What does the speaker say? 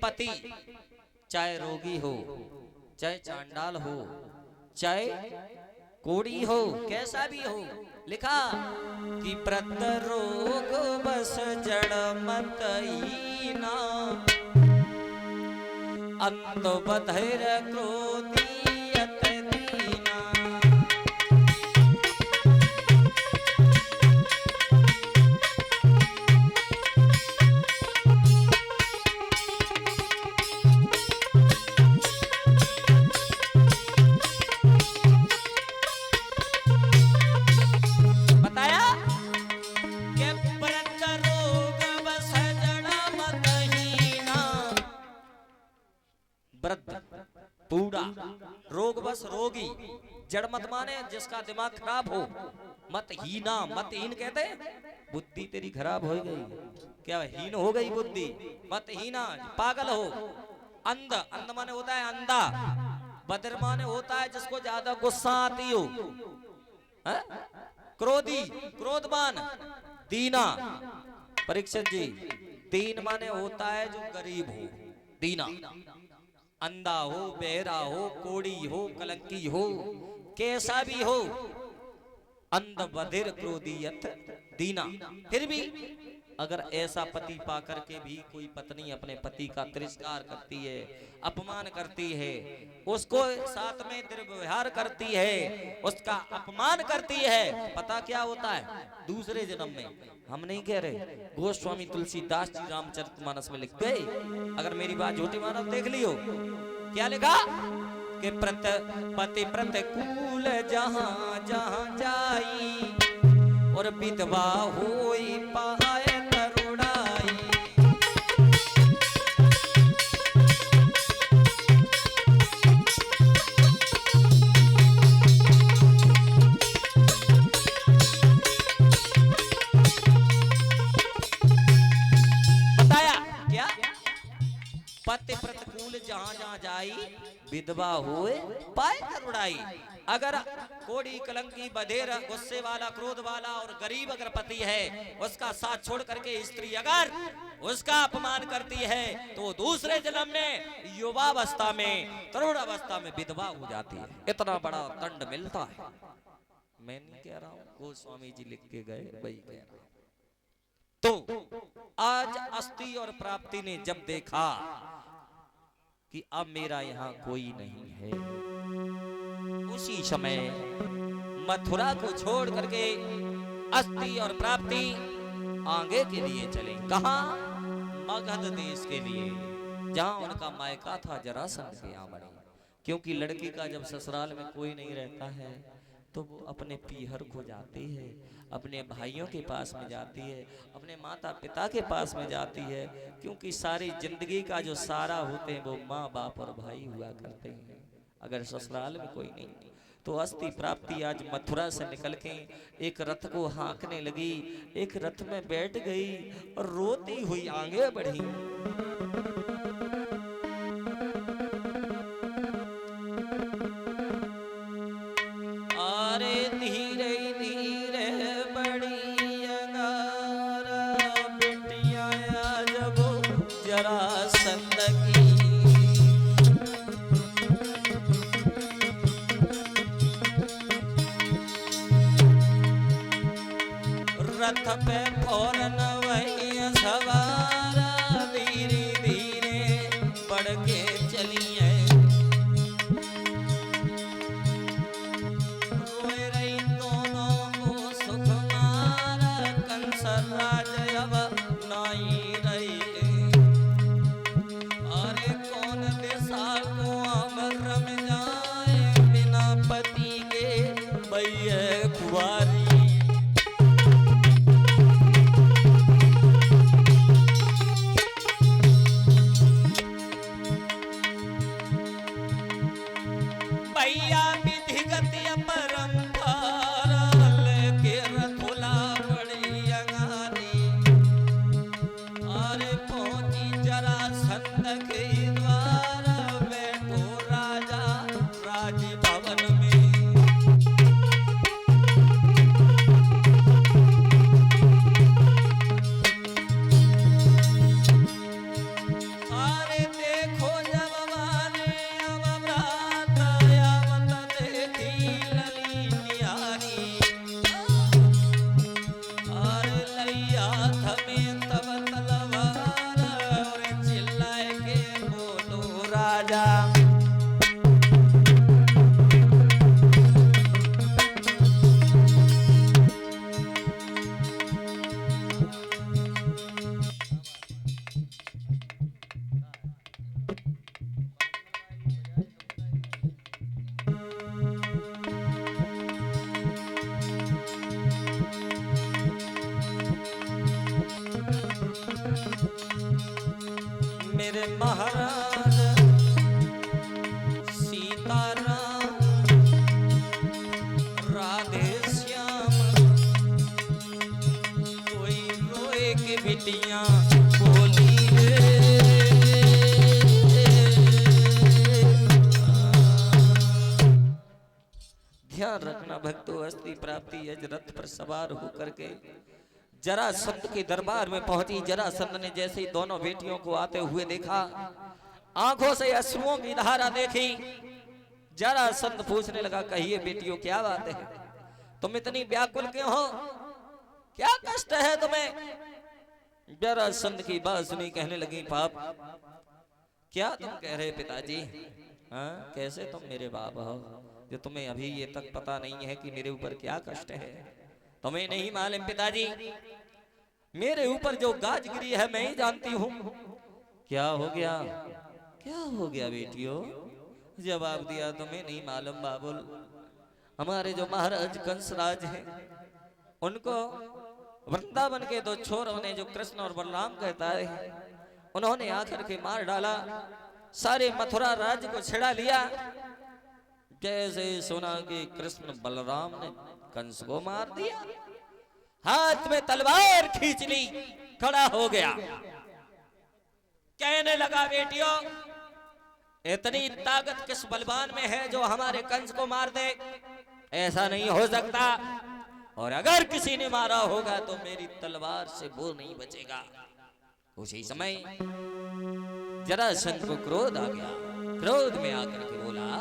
पति चाहे रोगी हो, चाहे चांडाल हो, चाहे कोड़ी हो, कैसा भी हो, लिखा कि प्रत रोग बस जड़ मत हीना, अंत बधिर क्रोधियत दीना। बूढ़ा, रोग बस रोगी, जड़ मत माने जिसका दिमाग खराब हो, मत हीना, मत हीन कहते बुद्धि तेरी खराब हो गई, क्या हीन हो गई बुद्धि, मत हीना, पागल हो। अंध, अंध माने होता है अंधा, बधिर माने होता है जिसको ज्यादा गुस्सा आती हो, क्रोधी, क्रोधमान, दीना। परीक्षित जी, दीन माने होता है जो गरीब हो, दीना। अंधा हो, बहरा हो, कोड़ी हो, कलंकी हो, कैसा भी हो, अंध बधिर क्रोधियत दीना। फिर भी अगर ऐसा पति पाकर के भी कोई पत्नी अपने पति का तिरस्कार करती है, अपमान करती है, उसको साथ में दुर्व्यवहार करती है, उसका अपमान करती है, पता क्या होता है दूसरे जन्म में? हम नहीं कह रहे, गोस्वामी तुलसीदास जी रामचरितमानस में लिख गए, अगर मेरी बात झूठी मानो देख लियो। क्या लिखा कि पति प्रतिकूल जहां जहां जाई, और विधवा होई पाए तरुणाई। बताया क्या? पति प्रतिकूल जहां जहां जाई, विधवा होए पाए तरुणाई। अगर कोड़ी, कलंकी, बधेर, गुस्से वाला, क्रोध वाला और गरीब अगर पति है, उसका साथ छोड़ करके स्त्री अगर उसका अपमान करती है, तो दूसरे जन्म में युवावस्था में, तरुणावस्था में विधवा हो जाती है। इतना बड़ा दंड मिलता है। मैं नहीं कह रहा हूं, गोस्वामी जी लिख के गए, वही कह रहा हूं। तो आज अस्थि और प्राप्ति ने जब देखा कि अब मेरा यहाँ कोई नहीं है, उसी समय मथुरा को छोड़ करके अस्थि और प्राप्ति आगे के लिए चले। कहां? मगध देश के लिए, जहां उनका मायका था जरासंध के यहाँ बने। क्योंकि लड़की का जब ससुराल में कोई नहीं रहता है तो वो अपने पीहर को जाती है, अपने भाइयों के पास में जाती है, अपने माता पिता के पास में जाती है। क्योंकि सारी जिंदगी का जो सारा होते हैं वो माँ बाप और भाई हुआ करते हैं। अगर ससुराल में कोई नहीं तो अस्थि प्राप्ति आज मथुरा से निकल के एक रथ को हाँकने लगी, एक रथ में बैठ गई और रोती हुई आगे बढ़ी। रथ पे फौरन वही सवारा, धीरे धीरे बढ़ के चलिए। रोए रही दोनों को सुख मारा, कंस राज अब नाई रही। अरे कौन दिशा को अमर में जाए, बिना पति के भैया कुंवारी। अरे मेरे महाराज सीताराम राधे श्याम कोई रोए के बिटियां बोली रे। ध्यान रखना भक्तों, अस्थि प्राप्ति अज रथ पर सवार होकर के जरासंध के दरबार में पहुंची। जरासंध ने जैसे ही दोनों बेटियों को आते हुए देखा, आंखों से अश्रुओं की धारा देखी। जरासंध पूछने लगा, कहिए बेटियों क्या बात है, तुम इतनी व्याकुल क्यों हो, क्या कष्ट है तुम्हें? जरासंध की बात सुनी, कहने लगी, पाप क्या तुम कह रहे पिताजी? हाँ, कैसे तुम मेरे बाप हो जो तुम्हें अभी ये तक पता नहीं है कि मेरे ऊपर क्या कष्ट है? तुम्हें नहीं मालूम पिताजी, मेरे ऊपर जो गाज गिरी है मैं ही जानती हूँ। क्या हो गया, क्या हो गया बेटियों? जवाब दिया, तुम्हें नहीं मालूम बाबुल, हमारे जो महाराज कंसराज हैं उनको वृंदावन के दो छोरों ने, जो कृष्ण और बलराम कहता है, उन्होंने आखिर के मार डाला। सारे मथुरा राज्य को छिड़ा लिया। जैसे सुना कि कृष्ण बलराम ने कंस को मार दिया, हाथ में तलवार खींच ली, खड़ा हो गया, कहने लगा, बेटियों इतनी ताकत किस बलवान में है जो हमारे कंस को मार दे? ऐसा नहीं हो सकता, और अगर किसी ने मारा होगा तो मेरी तलवार से वो नहीं बचेगा। उसी समय जरासंध को क्रोध आ गया। क्रोध में आकर के बोला,